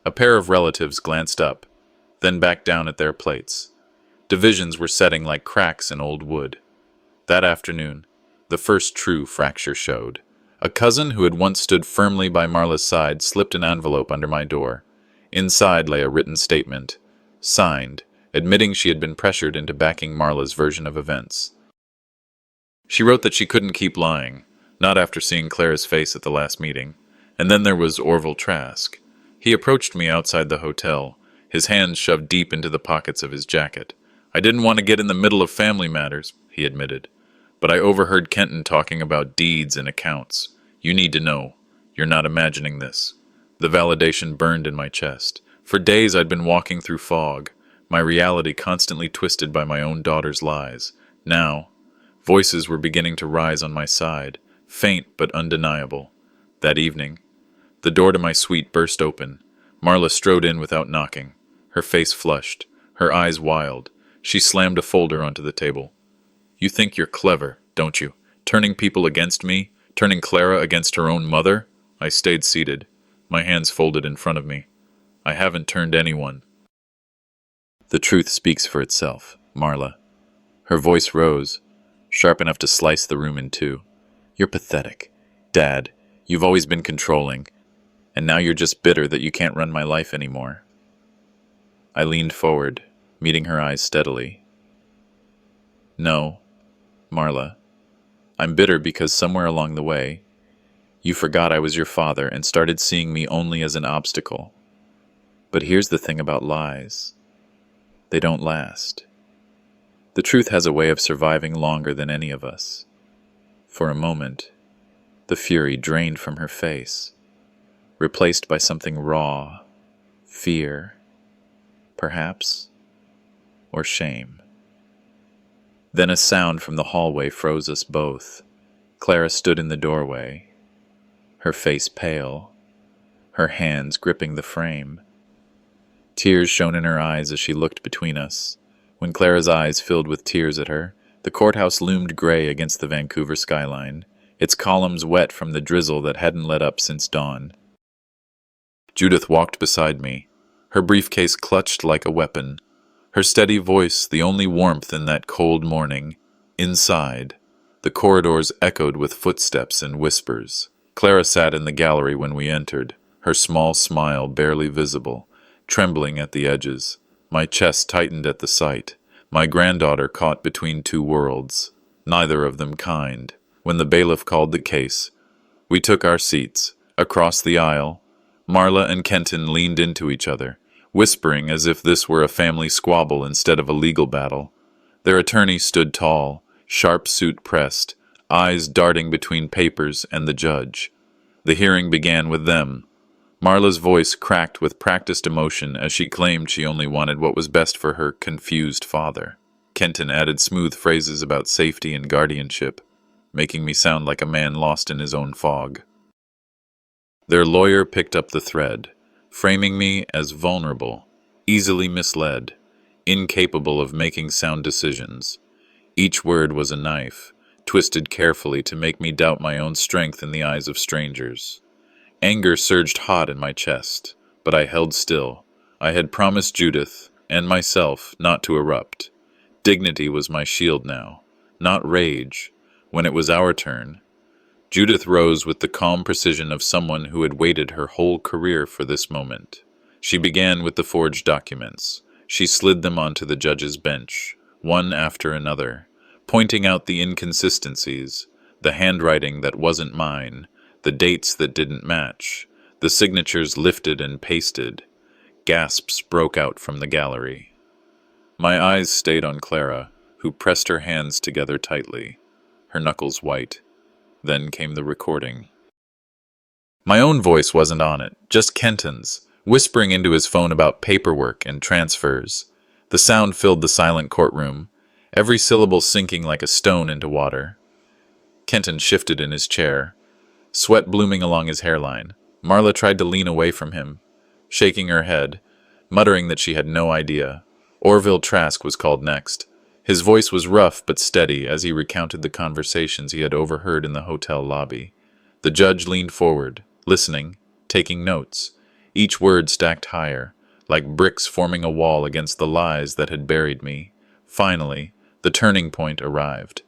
A pair of relatives glanced up, then back down at their plates. Divisions were setting like cracks in old wood. That afternoon, the first true fracture showed. A cousin who had once stood firmly by Marla's side slipped an envelope under my door. Inside lay a written statement, signed, admitting she had been pressured into backing Marla's version of events. She wrote that she couldn't keep lying, not after seeing Clara's face at the last meeting. And then there was Orville Trask. He approached me outside the hotel, his hands shoved deep into the pockets of his jacket. "I didn't want to get in the middle of family matters," he admitted. But I overheard Kenton talking about deeds and accounts. You need to know. You're not imagining this. The validation burned in my chest. For days I'd been walking through fog, my reality constantly twisted by my own daughter's lies. Now, voices were beginning to rise on my side, faint but undeniable. That evening, the door to my suite burst open. Marla strode in without knocking, her face flushed, her eyes wild. She slammed a folder onto the table. You think you're clever, don't you? Turning people against me? Turning Clara against her own mother? I stayed seated, my hands folded in front of me. I haven't turned anyone. The truth speaks for itself, Marla. Her voice rose, sharp enough to slice the room in two. You're pathetic. Dad, you've always been controlling, and now you're just bitter that you can't run my life anymore. I leaned forward, meeting her eyes steadily. No, Marla. I'm bitter because somewhere along the way, you forgot I was your father and started seeing me only as an obstacle. But here's the thing about lies. They don't last. The truth has a way of surviving longer than any of us. For a moment, the fury drained from her face, replaced by something raw, fear, perhaps, or shame. Then a sound from the hallway froze us both. Clara stood in the doorway, her face pale, her hands gripping the frame. Tears shone in her eyes as she looked between us. When Clara's eyes filled with tears at her, the courthouse loomed gray against the Vancouver skyline, its columns wet from the drizzle that hadn't let up since dawn. Judith walked beside me, her briefcase clutched like a weapon, her steady voice the only warmth in that cold morning. Inside, the corridors echoed with footsteps and whispers. Clara sat in the gallery when we entered, her small smile barely visible, trembling at the edges. My chest tightened at the sight, my granddaughter caught between two worlds, neither of them kind. When the bailiff called the case, we took our seats. Across the aisle, Marla and Kenton leaned into each other, whispering as if this were a family squabble instead of a legal battle. Their attorney stood tall, sharp suit pressed, eyes darting between papers and the judge. The hearing began with them. Marla's voice cracked with practiced emotion as she claimed she only wanted what was best for her confused father. Kenton added smooth phrases about safety and guardianship, making me sound like a man lost in his own fog. Their lawyer picked up the thread, framing me as vulnerable, easily misled, incapable of making sound decisions. Each word was a knife, twisted carefully to make me doubt my own strength in the eyes of strangers. Anger surged hot in my chest, but I held still. I had promised Judith and myself not to erupt. Dignity was my shield now, not rage. When it was our turn, Judith rose with the calm precision of someone who had waited her whole career for this moment. She began with the forged documents. She slid them onto the judge's bench, one after another, pointing out the inconsistencies, the handwriting that wasn't mine, the dates that didn't match, the signatures lifted and pasted. Gasps broke out from the gallery. My eyes stayed on Clara, who pressed her hands together tightly, her knuckles white. Then came the recording. My own voice wasn't on it, just Kenton's, whispering into his phone about paperwork and transfers. The sound filled the silent courtroom, every syllable sinking like a stone into water. Kenton shifted in his chair, sweat blooming along his hairline. Marla tried to lean away from him, shaking her head, muttering that she had no idea. Orville Trask was called next. His voice was rough but steady as he recounted the conversations he had overheard in the hotel lobby. The judge leaned forward, listening, taking notes, each word stacked higher, like bricks forming a wall against the lies that had buried me. Finally, the turning point arrived.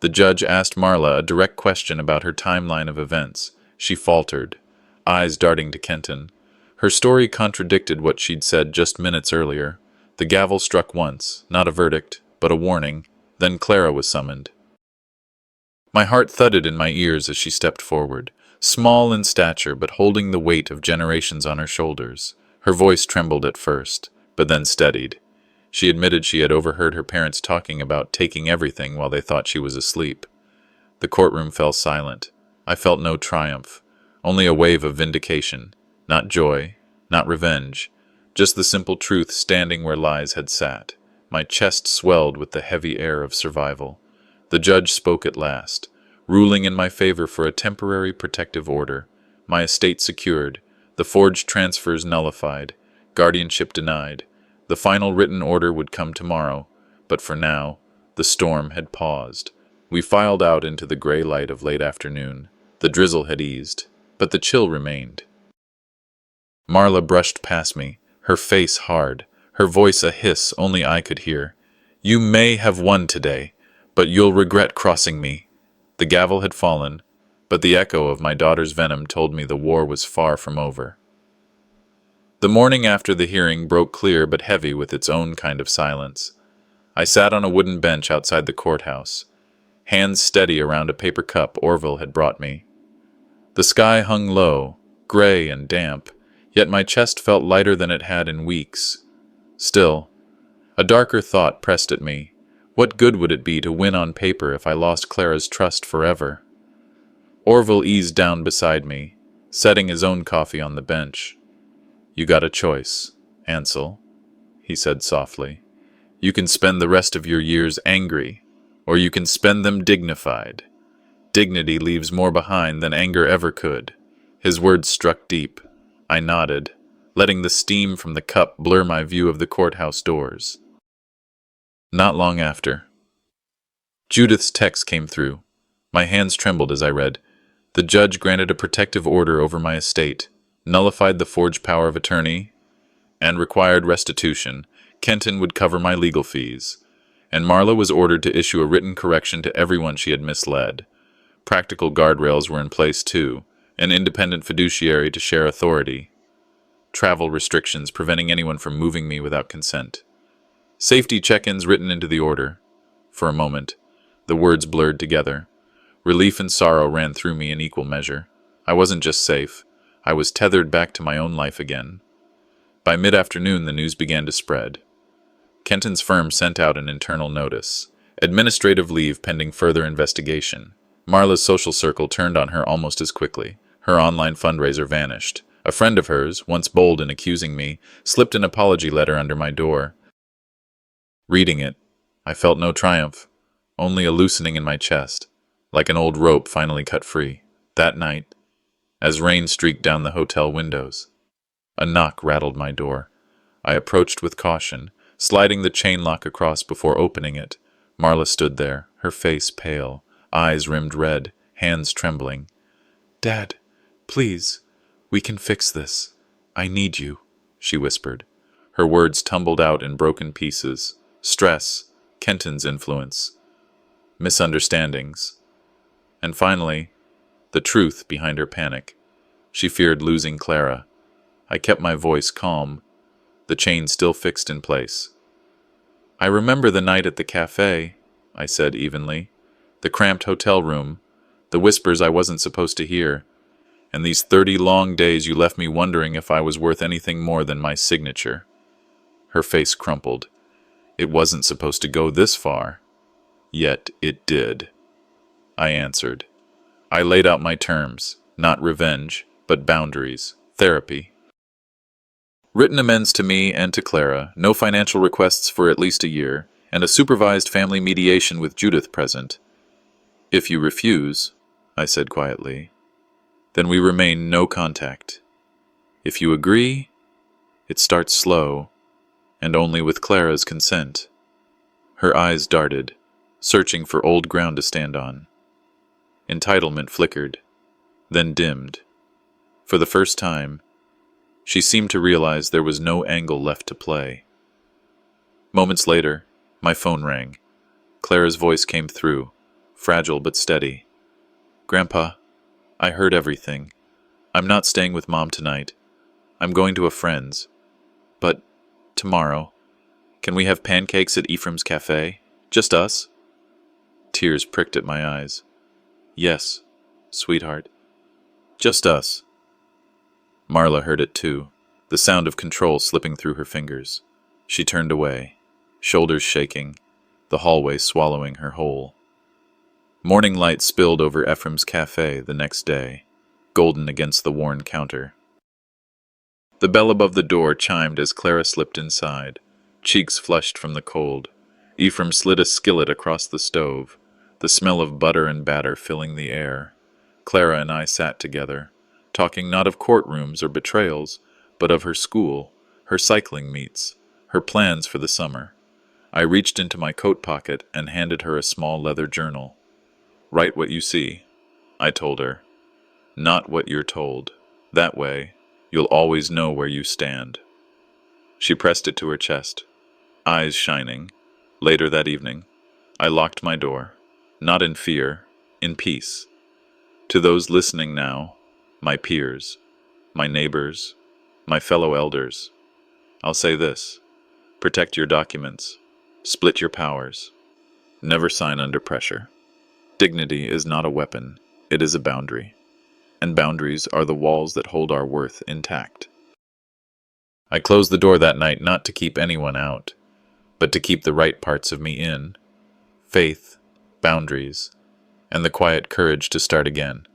The judge asked Marla a direct question about her timeline of events. She faltered, eyes darting to Kenton. Her story contradicted what she'd said just minutes earlier. The gavel struck once, not a verdict, but a warning. Then Clara was summoned. My heart thudded in my ears as she stepped forward, small in stature but holding the weight of generations on her shoulders. Her voice trembled at first, but then steadied. She admitted she had overheard her parents talking about taking everything while they thought she was asleep. The courtroom fell silent. I felt no triumph, only a wave of vindication, not joy, not revenge, just the simple truth standing where lies had sat. My chest swelled with the heavy air of survival. The judge spoke at last, ruling in my favor for a temporary protective order, my estate secured, the forged transfers nullified, guardianship denied. The final written order would come tomorrow, but for now, the storm had paused. We filed out into the gray light of late afternoon. The drizzle had eased, but the chill remained. Marla brushed past me, her face hard, her voice a hiss only I could hear. "You may have won today, but you'll regret crossing me." The gavel had fallen, but the echo of my daughter's venom told me the war was far from over. The morning after the hearing broke clear but heavy with its own kind of silence. I sat on a wooden bench outside the courthouse, hands steady around a paper cup Orville had brought me. The sky hung low, gray and damp, yet my chest felt lighter than it had in weeks. Still, a darker thought pressed at me. What good would it be to win on paper if I lost Clara's trust forever? Orville eased down beside me, setting his own coffee on the bench. "You got a choice, Ansel," he said softly. "You can spend the rest of your years angry, or you can spend them dignified. Dignity leaves more behind than anger ever could." His words struck deep. I nodded, letting the steam from the cup blur my view of the courthouse doors. Not long after, Judith's text came through. My hands trembled as I read. The judge granted a protective order over my estate, nullified the forged power of attorney, and required restitution. Kenton would cover my legal fees, and Marla was ordered to issue a written correction to everyone she had misled. Practical guardrails were in place too, an independent fiduciary to share authority, travel restrictions preventing anyone from moving me without consent, safety check-ins written into the order. For a moment, the words blurred together. Relief and sorrow ran through me in equal measure. I wasn't just safe, I was tethered back to my own life again. By mid-afternoon, the news began to spread. Kenton's firm sent out an internal notice. Administrative leave pending further investigation. Marla's social circle turned on her almost as quickly. Her online fundraiser vanished. A friend of hers, once bold in accusing me, slipped an apology letter under my door. Reading it, I felt no triumph, only a loosening in my chest, like an old rope finally cut free. That night, as rain streaked down the hotel windows, a knock rattled my door. I approached with caution, sliding the chain lock across before opening it. Marla stood there, her face pale, eyes rimmed red, hands trembling. "Dad, please, we can fix this. I need you," she whispered. Her words tumbled out in broken pieces. Stress, Kenton's influence, misunderstandings, and finally, the truth behind her panic. She feared losing Clara. I kept my voice calm, the chain still fixed in place. "I remember the night at the cafe," I said evenly. "The cramped hotel room, the whispers I wasn't supposed to hear, and these 30 long days you left me wondering if I was worth anything more than my signature." Her face crumpled. It wasn't supposed to go this far. Yet it did. I answered. I laid out my terms, not revenge, but boundaries, therapy. Written amends to me and to Clara, no financial requests for at least a year, and a supervised family mediation with Judith present. "If you refuse," I said quietly, "then we remain no contact. If you agree, it starts slow, and only with Clara's consent." Her eyes darted, searching for old ground to stand on. Entitlement flickered, then dimmed. For the first time, she seemed to realize there was no angle left to play. Moments later, my phone rang. Clara's voice came through, fragile but steady. "Grandpa, I heard everything. I'm not staying with Mom tonight. I'm going to a friend's. But tomorrow, can we have pancakes at Ephraim's cafe? Just us?" Tears pricked at my eyes. "Yes, sweetheart. Just us." Marla heard it too, the sound of control slipping through her fingers. She turned away. shoulders shaking, the hallway swallowing her whole. Morning light spilled over Ephraim's cafe the next day, golden against the worn counter. The bell above the door chimed as Clara slipped inside, cheeks flushed from the cold. Ephraim slid a skillet across the stove, the smell of butter and batter filling the air. Clara and I sat together, talking not of courtrooms or betrayals, but of her school, her cycling meets, her plans for the summer. I reached into my coat pocket and handed her a small leather journal. "Write what you see," I told her. "Not what you're told. That way, you'll always know where you stand." She pressed it to her chest, eyes shining. Later that evening, I locked my door, not in fear, in peace. To those listening now, my peers, my neighbors, my fellow elders, I'll say this: protect your documents, split your powers, never sign under pressure. Dignity is not a weapon, it is a boundary, and boundaries are the walls that hold our worth intact. I closed the door that night not to keep anyone out, but to keep the right parts of me in: faith, boundaries, and the quiet courage to start again.